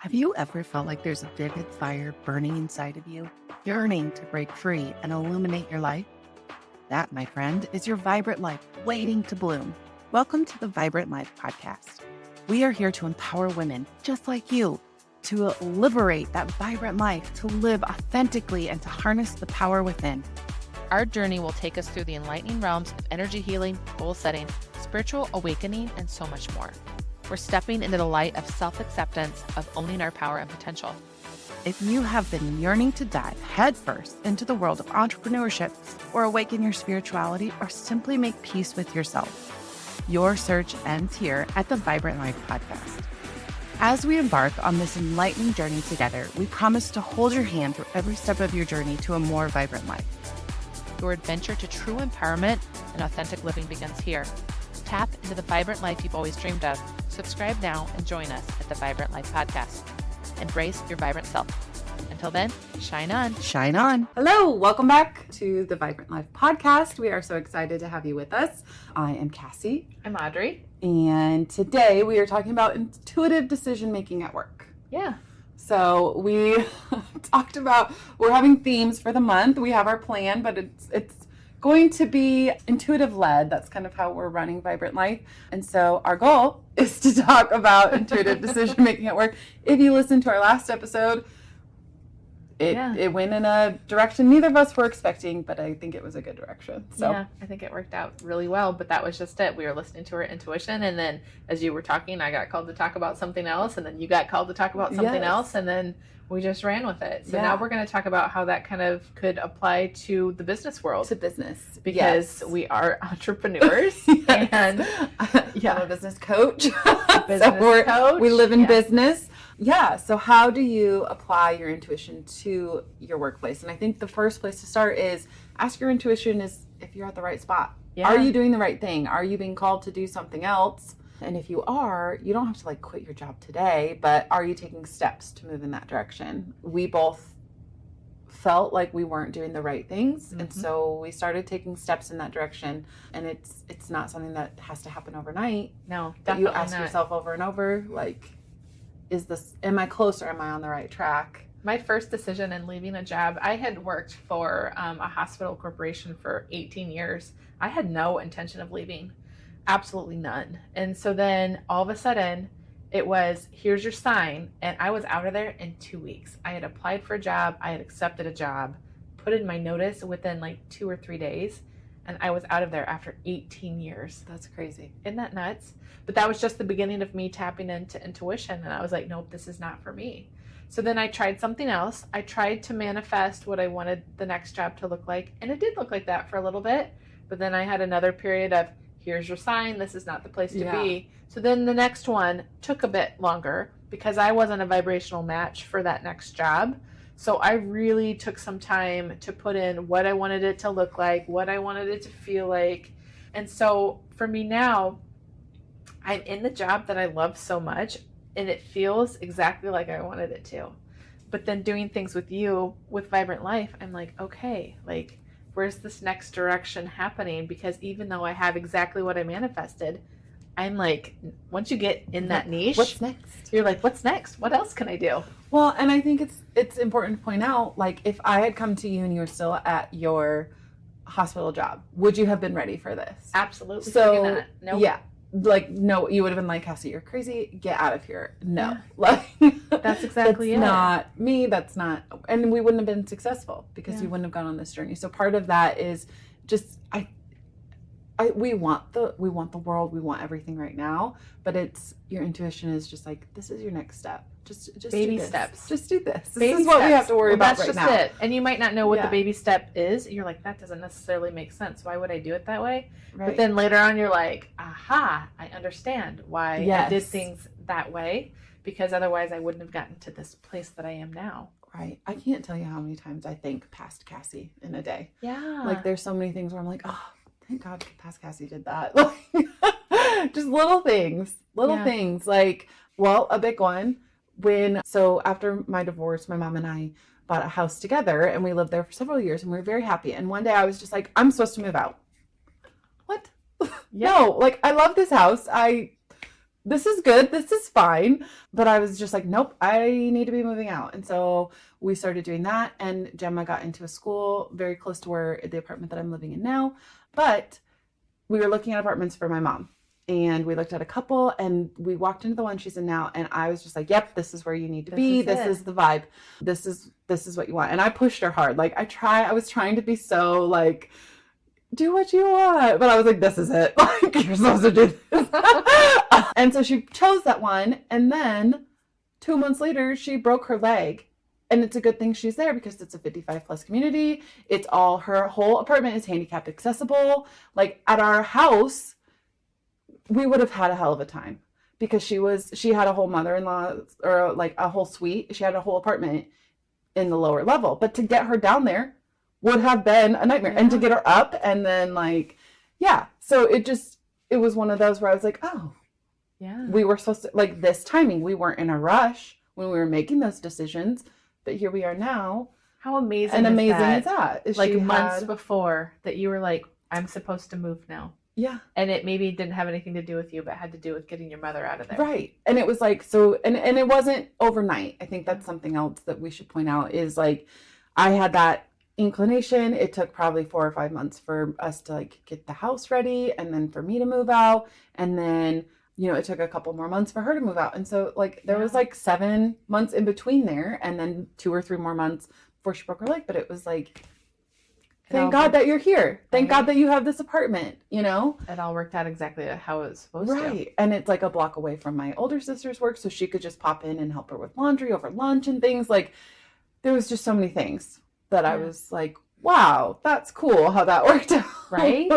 Have you ever felt like there's a vivid fire burning inside of you, yearning to break free and illuminate your life? That, my friend, is your vibrant life waiting to bloom. Welcome to the Vibrant Life Podcast. We are here to empower women just like you to liberate that vibrant life, to live authentically, and to harness the power within. Our journey will take us through the enlightening realms of energy healing, goal setting, spiritual awakening, and so much more. We're stepping into the light of self-acceptance, of owning our power and potential. If you have been yearning to dive headfirst into the world of entrepreneurship, or awaken your spirituality, or simply make peace with yourself, your search ends here at the Vibrant Life Podcast. As we embark on this enlightening journey together, we promise to hold your hand through every step of your journey to a more vibrant life. Your adventure to true empowerment and authentic living begins here. Tap into the vibrant life you've always dreamed of. Subscribe now and join us at the Vibrant Life Podcast. Embrace your vibrant self. Until then, shine on. Shine on. Hello, welcome back to the Vibrant Life Podcast. We are so excited to have you with us. I am Cassie. I'm Audrey. And today we are talking about intuitive decision making at work. Yeah. So we talked about, we're having themes for the month. We have our plan, but it's going to be intuitive led. That's kind of how we're running Vibrant Life. And so our goal is to talk about intuitive decision making at work. If you listen to our last episode, it went in a direction neither of us were expecting, but I think it was a good direction. So yeah, I think it worked out really well, but that was just it. We were listening to our intuition, and then as you were talking, I got called to talk about something else, and then you got called to talk about something else, and then we just ran with it. So now we're going to talk about how that kind of could apply to the business world. To business. Because we are entrepreneurs. And I'm a business coach. Coach. We live in business. Yeah. So how do you apply your intuition to your workplace? And I think the first place to start is ask your intuition is if you're at the right spot. Yeah. Are you doing the right thing? Are you being called to do something else? And if you are, you don't have to quit your job today, but are you taking steps to move in that direction? We both felt like we weren't doing the right things. Mm-hmm. And so we started taking steps in that direction. And it's not something that has to happen overnight. No, definitely you ask yourself over and over, am I close or am I on the right track? My first decision in leaving a job, I had worked for a hospital corporation for 18 years. I had no intention of leaving. Absolutely none. And so then all of a sudden it was, here's your sign. And I was out of there in 2 weeks. I had applied for a job. I had accepted a job, put in my notice within 2 or 3 days. And I was out of there after 18 years. That's crazy. Isn't that nuts? But that was just the beginning of me tapping into intuition. And I was like, nope, this is not for me. So then I tried something else. I tried to manifest what I wanted the next job to look like. And it did look like that for a little bit. But then I had another period of, here's your sign, this is not the place to be. So then the next one took a bit longer because I wasn't a vibrational match for that next job. So I really took some time to put in what I wanted it to look like, what I wanted it to feel like. And so for me now, I'm in the job that I love so much and it feels exactly like I wanted it to. But then doing things with you, with Vibrant Life, I'm like, okay, where's this next direction happening? Because even though I have exactly what I manifested, I'm like, once you get in that niche, what's next? You're like, what's next? What else can I do? Well, and I think it's important to point out, if I had come to you and you were still at your hospital job, would you have been ready for this? Absolutely. So, nope. Yeah. No, you would have been like, Cassie, you're crazy. Get out of here. No. That's exactly that's not me. That's not, and we wouldn't have been successful because you wouldn't have gone on this journey. So part of that is just, we want the world, we want everything right now, but your intuition is just this is your next step. Just baby do this. steps. Just do this. Baby this is what steps. we have to worry about right now. That's just it. And you might not know what the baby step is. You're like, that doesn't necessarily make sense. Why would I do it that way? Right. But then later on, you're like, aha, I understand why I did things that way, because otherwise I wouldn't have gotten to this place that I am now. Right. I can't tell you how many times I think past Cassie in a day. Yeah. There's so many things where I'm like, oh, thank God past Cassie did that. Just little things. Things. A big one. So after my divorce, my mom and I bought a house together and we lived there for several years and we were very happy. And one day I was just like, I'm supposed to move out. What? No, I love this house. this is good. This is fine. But I was just like, nope, I need to be moving out. And so we started doing that. And Gemma got into a school very close to where the apartment that I'm living in now. But we were looking at apartments for my mom. And we looked at a couple and we walked into the one she's in now. And I was just like, yep, this is where you need to be. This is the vibe. This is what you want. And I pushed her hard. Like I was trying to be so like, do what you want. But I was like, this is it. Like, you're supposed to do this. And so she chose that one. And then 2 months later, she broke her leg. And it's a good thing she's there because it's a 55 plus community. It's all, her whole apartment is handicap accessible. Like at our house, we would have had a hell of a time because she had a whole mother-in-law or like a whole suite. She had a whole apartment in the lower level. But to get her down there would have been a nightmare. And to get her up and then like, yeah. So it was one of those where I was like, oh, yeah, we were supposed to, like this timing, we weren't in a rush when we were making those decisions, but here we are now. How amazing and amazing is that? Is like months before that you were like, I'm supposed to move now. Yeah. And it maybe didn't have anything to do with you, but had to do with getting your mother out of there. Right. And it was like, so, and it wasn't overnight. I think that's something else that we should point out is like, I had that inclination. It took probably 4 or 5 months for us to like get the house ready and then for me to move out. And then, you know, it took a couple more months for her to move out. And so like there was like 7 months in between there and then 2 or 3 more months before she broke her leg. But it was like, thank God that you're here. Thank God that you have this apartment, you know? It all worked out exactly how it was supposed to. Right. And it's like a block away from my older sister's work. So she could just pop in and help her with laundry over lunch and things. Like there was just so many things that I was like, wow, that's cool how that worked out. Right?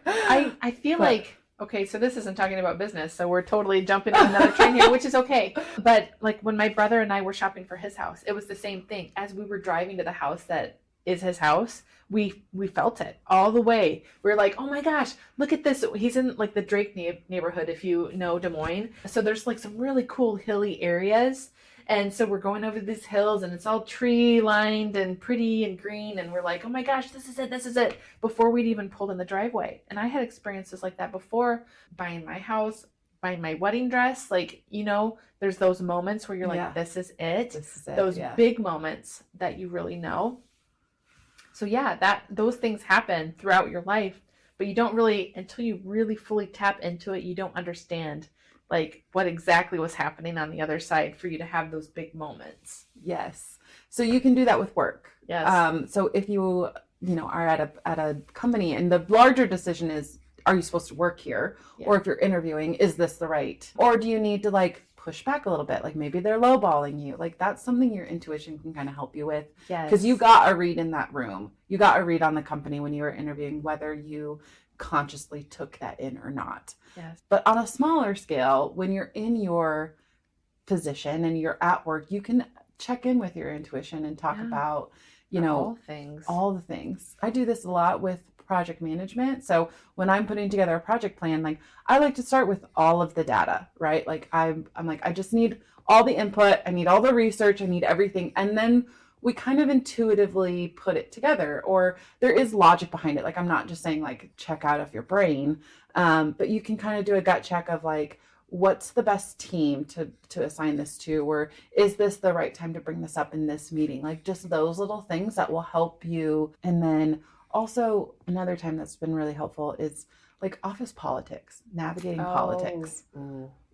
I feel like, okay, so this isn't talking about business. So we're totally jumping on another train here, which is okay. But like when my brother and I were shopping for his house, it was the same thing. As we were driving to the house that is his house, we felt it all the way. We were like, oh my gosh, look at this. He's in like the Drake neighborhood, if you know Des Moines. So there's like some really cool hilly areas. And so we're going over these hills and it's all tree lined and pretty and green. And we're like, oh my gosh, this is it. Before we'd even pulled in the driveway. And I had experiences like that before buying my house, buying my wedding dress. Like, you know, there's those moments where you're like, this is it. Those big moments that you really know. So yeah, those things happen throughout your life, but you don't really, until you really fully tap into it, you don't understand like what exactly was happening on the other side for you to have those big moments. Yes. So you can do that with work. Yes. So if you are at a company and the larger decision is, are you supposed to work here? Yeah. Or if you're interviewing, is this the right? Or do you need to like push back a little bit? Like maybe they're lowballing you. Like that's something your intuition can kind of help you with. Yes. Because you got a read in that room. You got a read on the company when you were interviewing, whether you consciously took that in or not. Yes. But on a smaller scale, when you're in your position and you're at work, you can check in with your intuition and talk about, all the things. I do this a lot with project management. So when I'm putting together a project plan, like I like to start with all of the data, right? Like I'm like, I just need all the input. I need all the research. I need everything. And then we kind of intuitively put it together, or there is logic behind it. Like I'm not just saying like check out of your brain, but you can kind of do a gut check of like, what's the best team to assign this to, or is this the right time to bring this up in this meeting? Like just those little things that will help you. And then also another time that's been really helpful is like office politics, navigating politics,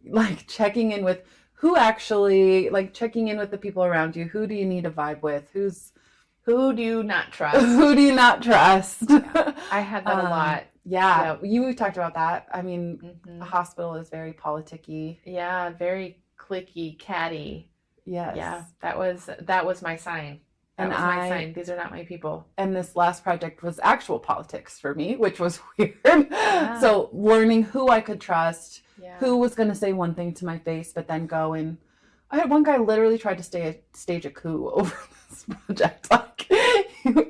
like checking in with who actually, like checking in with the people around you. Who do you need to vibe with? Who do you not trust? Who do you not trust? Yeah, I had that a lot. Yeah, we talked about that. I mean, a hospital is very politicky. Yeah, very cliquey, catty. Yes. Yeah, that was my sign. That was my sign. These are not my people. And this last project was actual politics for me, which was weird. Yeah. So learning who I could trust, who was going to say one thing to my face, but then go and I had one guy literally tried to stage a coup over this project. Like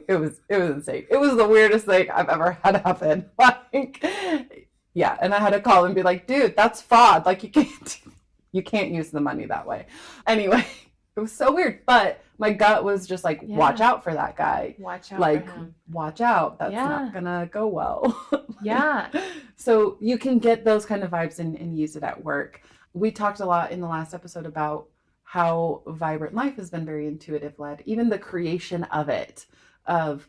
it was insane. It was the weirdest thing I've ever had happen. Like, yeah. And I had to call and be like, dude, that's fraud. Like you can't use the money that way. Anyway, it was so weird. But my gut was just like, watch out for that guy. Watch out like, for him. Watch out. That's not gonna go well. Yeah. So you can get those kind of vibes and use it at work. we talked a lot in the last episode about how Vibrant Life has been very intuitive led, even the creation of it, of,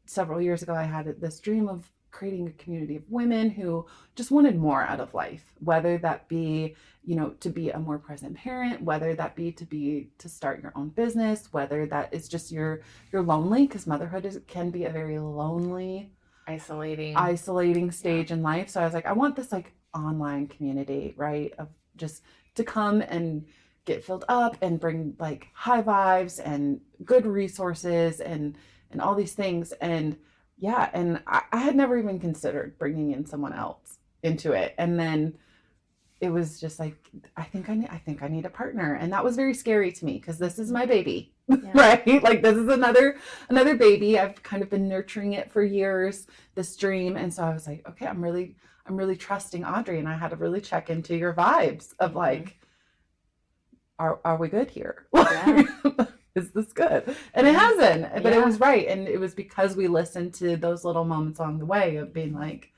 several years ago, I had this dream of creating a community of women who just wanted more out of life, whether that be, to be a more present parent, whether that be to start your own business, whether that is just you're lonely, because motherhood can be a very lonely, isolating stage in life. So I was like, I want this like online community, right? Of just to come and get filled up and bring like high vibes and good resources and all these things. And yeah, and I had never even considered bringing in someone else into it. And then it was just like, I think I need a partner. And that was very scary to me because this is my baby, right? Like this is another baby. I've kind of been nurturing it for years, this dream. And so I was like, okay, I'm really trusting Audrey. And I had to really check into your vibes of like, are we good here? Yeah. Is this good? And it hasn't, but it was right. And it was because we listened to those little moments along the way of being like,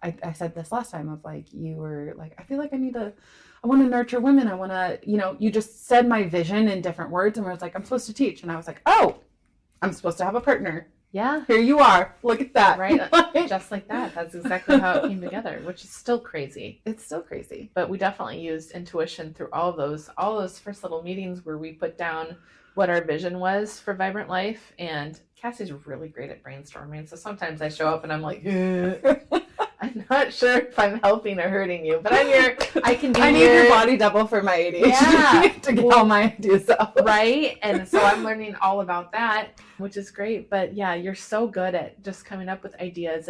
I said this last time of like, you were like, I feel like I want to nurture women. I want to, you just said my vision in different words and I was like, I'm supposed to teach. And I was like, oh, I'm supposed to have a partner. Yeah. Here you are. Look at that. Right. Just like that. That's exactly how it came together, which is still crazy. It's still crazy. But we definitely used intuition through all those first little meetings where we put down what our vision was for Vibrant Life. And Cassie's really great at brainstorming. So sometimes I show up and I'm like, I'm not sure if I'm helping or hurting you, but I'm here. I need your body double for my ADHD to get all my ideas out. Right. And so I'm learning all about that, which is great. But yeah, you're so good at just coming up with ideas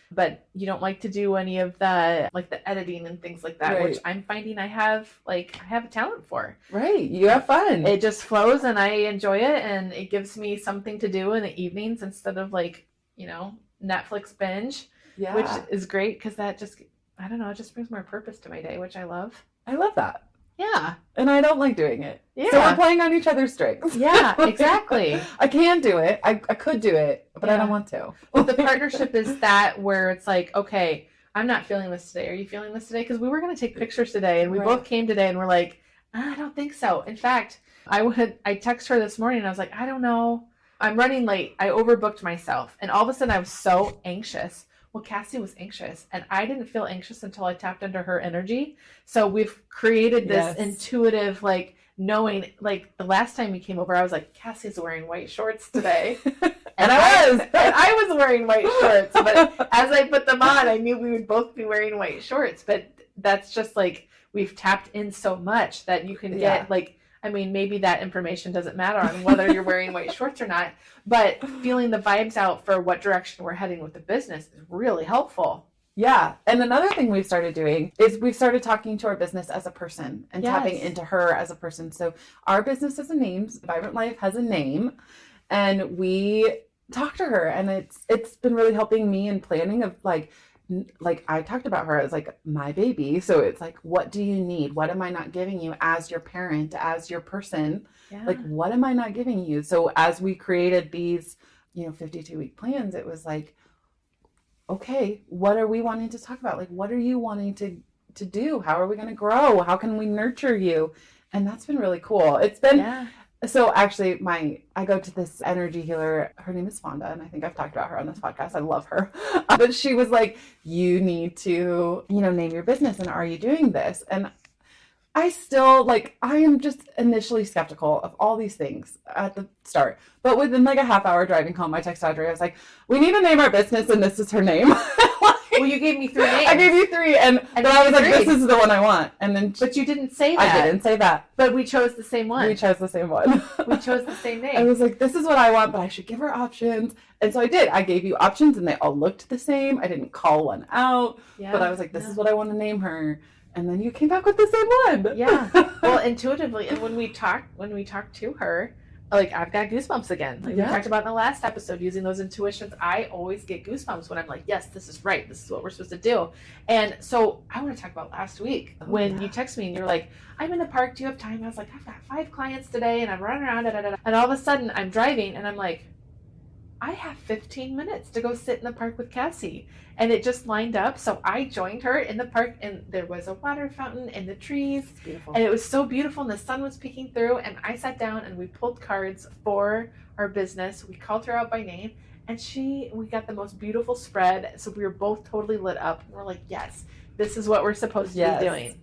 but you don't like to do any of the editing and things like that, right. Which I'm finding I have a talent for. Right. You have fun. It just flows and I enjoy it and it gives me something to do in the evenings instead of Netflix binge. Yeah. Which is great because that just, I don't know, it just brings more purpose to my day, which I love. I love that. Yeah. And I don't like doing it. Yeah. So we're playing on each other's strengths. Yeah, exactly. I can do it. I could do it, but I don't want to. But the partnership is that where it's like, okay, I'm not feeling this today. Are you feeling this today? Because we were going to take pictures today and we both came today and we're like, I don't think so. In fact, I texted her this morning and I was like, I don't know. I'm running late. I overbooked myself. And all of a sudden I was so anxious. Well, Cassie was anxious and I didn't feel anxious until I tapped into her energy. So we've created this intuitive, knowing, the last time you came over, I was like, Cassie's wearing white shorts today. And I was wearing white shorts, but as I put them on, I knew we would both be wearing white shorts, but that's just we've tapped in so much that you can get maybe that information doesn't matter on whether you're wearing white shorts or not, but feeling the vibes out for what direction we're heading with the business is really helpful. Yeah. And another thing we've started doing is we've started talking to our business as a person and tapping into her as a person. So our business has a name. Vibrant Life has a name. And we talk to her. And it's been really helping me in planning of I talked about her as my baby. So it's what do you need? What am I not giving you as your parent, as your person? Yeah. What am I not giving you? So as we created these, 52-week plans, it was okay, what are we wanting to talk about? What are you wanting to do? How are we going to grow? How can we nurture you? And that's been really cool. It's been, So actually I go to this energy healer. Her name is Fonda. And I think I've talked about her on this podcast. I love her. But she was like, you need to, name your business. And are you doing this? And I still I am just initially skeptical of all these things at the start. But within a half hour driving home, I texted Audrey. I was like, we need to name our business and this is her name. Well, you gave me 3 names. I gave you 3 and I was like, this is the one I want. And then but you didn't say that. I didn't say that. But we chose the same one. We chose the same one. We chose the same name. I was like, this is what I want, but I should give her options. And so I did. I gave you options and they all looked the same. I didn't call one out. Yeah, but I was like, this is what I want to name her. And then you came back with the same one. Yeah. Well, intuitively, and when we talked to her, I've got goosebumps again. We talked about in the last episode, using those intuitions. I always get goosebumps when I'm like, yes, this is right. This is what we're supposed to do. And so I want to talk about last week when you text me and you're like, I'm in the park. Do you have time? I was like, I've got 5 clients today and I'm running around. And all of a sudden I'm driving and I'm like, I have 15 minutes to go sit in the park with Cassie. And it just lined up. So I joined her in the park, and there was a water fountain and the trees. It's beautiful. And it was so beautiful, and the sun was peeking through. And I sat down and we pulled cards for our business. We called her out by name, and we got the most beautiful spread. So we were both totally lit up. And we're like, yes, this is what we're supposed to be doing.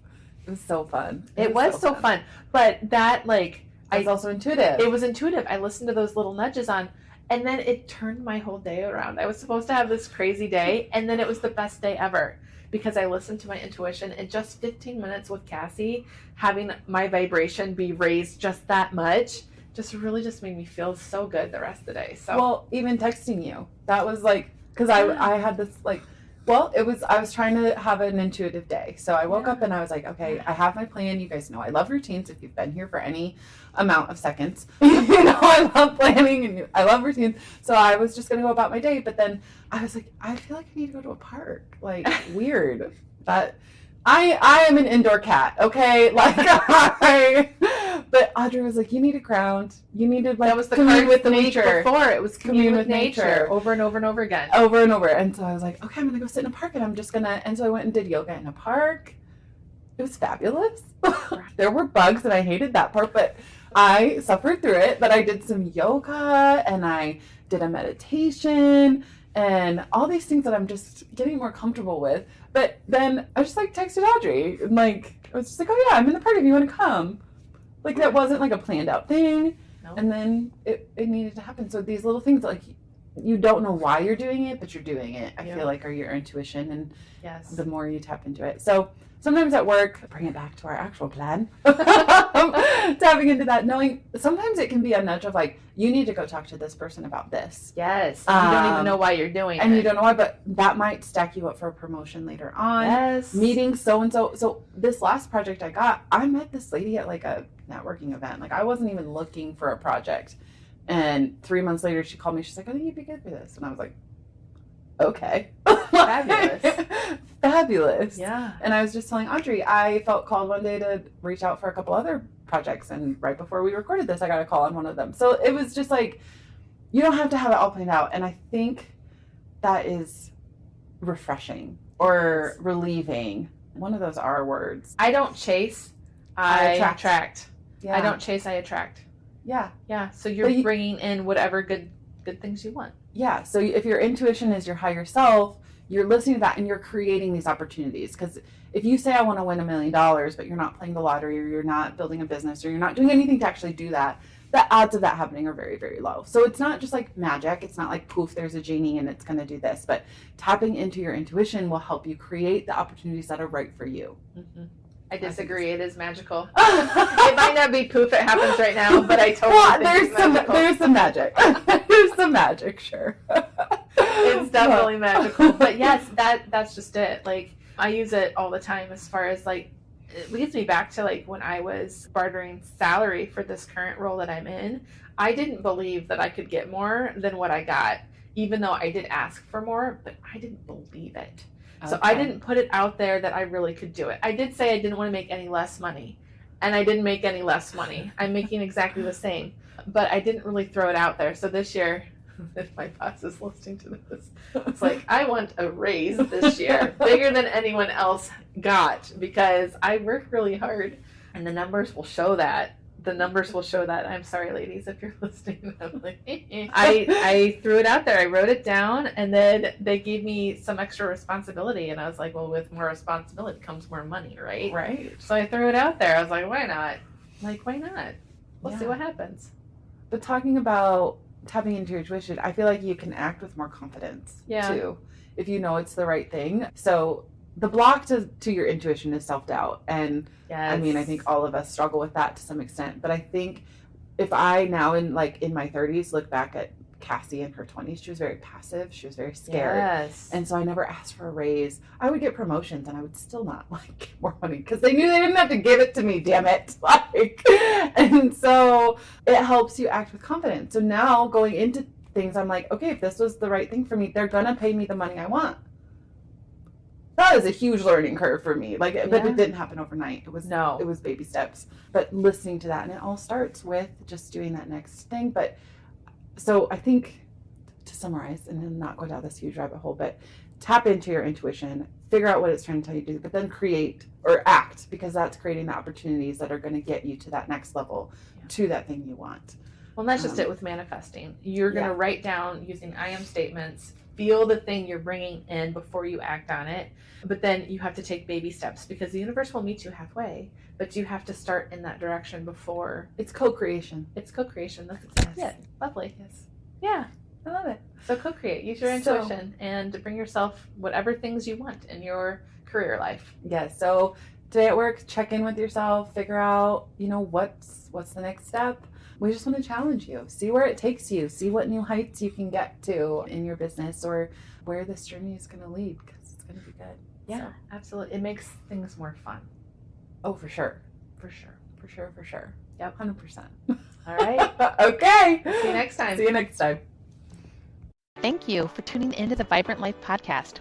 It was so fun. It was so fun. But that, like, it was also intuitive. It was intuitive. I listened to those little nudges on. And then it turned my whole day around. I was supposed to have this crazy day, and then it was the best day ever because I listened to my intuition. And just 15 minutes with Cassie, having my vibration be raised just that much, just made me feel so good the rest of the day. So, well, even texting you, that was like, because I had this like, well, I was trying to have an intuitive day. So I woke up and I was like, okay, I have my plan. You guys know I love routines. If you've been here for any amount of seconds, you know I love planning and I love routines. So I was just going to go about my day. But then I was like, I feel like I need to go to a park. Like, weird. But I am an indoor cat, okay? Like, but Audrey was like, you need to ground. You need to, like, that was the commune card with the nature. Week before. It was commune with nature. Over and over and over again. Over and over. And so I was like, okay, I'm going to go sit in a park, and I'm just going to, and so I went and did yoga in a park. It was fabulous. There were bugs, and I hated that part, but I suffered through it. But I did some yoga, and I did a meditation, and all these things that I'm just getting more comfortable with. But then I just, like, texted Audrey, and, like, I was just like, oh yeah, I'm in the park if you want to come. Like, that wasn't like a planned out thing. No. And then it needed to happen. So these little things, like, you don't know why you're doing it, but you're doing it, I feel like, are your intuition. And yes, the more you tap into it. So sometimes at work, bring it back to our actual plan, tapping into that, knowing sometimes it can be a nudge of, like, you need to go talk to this person about this. Yes. You don't even know why you're doing it. And you don't know why, but that might stack you up for a promotion later on. Yes. Meeting so-and-so. So this last project I met this lady at, like, a networking event. Like, I wasn't even looking for a project. And 3 months later, she called me. She's like, I think you'd be good for this. And I was like, okay. Fabulous. Fabulous. Yeah. And I was just telling Audrey, I felt called one day to reach out for a couple other projects. And right before we recorded this, I got a call on one of them. So it was just like, you don't have to have it all planned out. And I think that is refreshing or relieving. One of those R words. I don't chase. I attract. Yeah. I don't chase. I attract. Yeah. Yeah. So you're bringing in whatever good things you want. Yeah. So if your intuition is your higher self, you're listening to that and you're creating these opportunities. Because if you say, I want to win $1 million, but you're not playing the lottery, or you're not building a business, or you're not doing anything to actually do that, the odds of that happening are very, very low. So it's not just like magic. It's not like, poof, there's a genie and it's going to do this. But tapping into your intuition will help you create the opportunities that are right for you. Mm-hmm. I disagree. It is magical. It might not be poof. It happens right now, but I totally think there's some magic. There's some magic, sure. It's definitely magical. But yes, that's just it. Like, I use it all the time as far as, like, it leads me back to, like, when I was bartering salary for this current role that I'm in. I didn't believe that I could get more than what I got, even though I did ask for more, but I didn't believe it. So I didn't put it out there that I really could do it. I did say I didn't want to make any less money, and I didn't make any less money. I'm making exactly the same, but I didn't really throw it out there. So this year, if my boss is listening to this, it's like, I want a raise this year, bigger than anyone else got, because I work really hard, and the numbers will show that. I'm sorry, ladies, if you're listening. I'm like, I threw it out there. I wrote it down, and then they gave me some extra responsibility, and I was like, well, with more responsibility comes more money, right? Right. So I threw it out there. I was like, why not? Why not? We'll see what happens. But talking about tapping into your intuition, I feel like you can act with more confidence too, if you know it's the right thing. So the block to your intuition is self-doubt. And I mean, I think all of us struggle with that to some extent. But I think if I now in my 30s look back at Cassie in her 20s, she was very passive. She was very scared. Yes. And so I never asked for a raise. I would get promotions and I would still not get more money because they knew they didn't have to give it to me, damn it. And so it helps you act with confidence. So now going into things, I'm like, okay, if this was the right thing for me, they're going to pay me the money I want. That is a huge learning curve for me. But it didn't happen overnight. It was baby steps. But listening to that, and it all starts with just doing that next thing. But so I think to summarize and then not go down this huge rabbit hole, but tap into your intuition, figure out what it's trying to tell you to do, but then create or act, because that's creating the opportunities that are going to get you to that next level, to that thing you want. Well, that's just it with manifesting. You're going to write down using I am statements, feel the thing you're bringing in before you act on it. But then you have to take baby steps, because the universe will meet you halfway, but you have to start in that direction before. It's co-creation. It's co-creation. That's exactly it. Lovely. Yes. Yeah. I love it. So co-create. Use your intuition and bring yourself whatever things you want in your career life. Yes. So today at work, check in with yourself, figure out, what's the next step. We just want to challenge you. See where it takes you. See what new heights you can get to in your business, or where this journey is going to lead, because it's going to be good. Yeah, absolutely. It makes things more fun. Oh, for sure. For sure. For sure. For sure. Yep. 100%. All right. Okay. See you next time. See you next time. Thank you for tuning into the Vibrant Life podcast.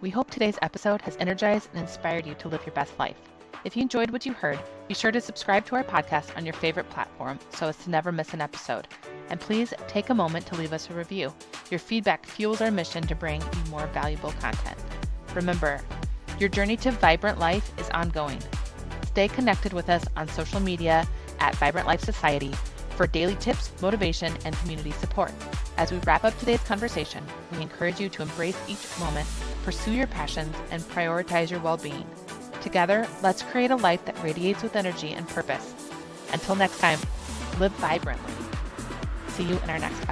We hope today's episode has energized and inspired you to live your best life. If you enjoyed what you heard, be sure to subscribe to our podcast on your favorite platform so as to never miss an episode. And please take a moment to leave us a review. Your feedback fuels our mission to bring you more valuable content. Remember, your journey to Vibrant Life is ongoing. Stay connected with us on social media at Vibrant Life Society for daily tips, motivation, and community support. As we wrap up today's conversation, we encourage you to embrace each moment, pursue your passions, and prioritize your well-being. Together, let's create a life that radiates with energy and purpose. Until next time, live vibrantly. See you in our next episode.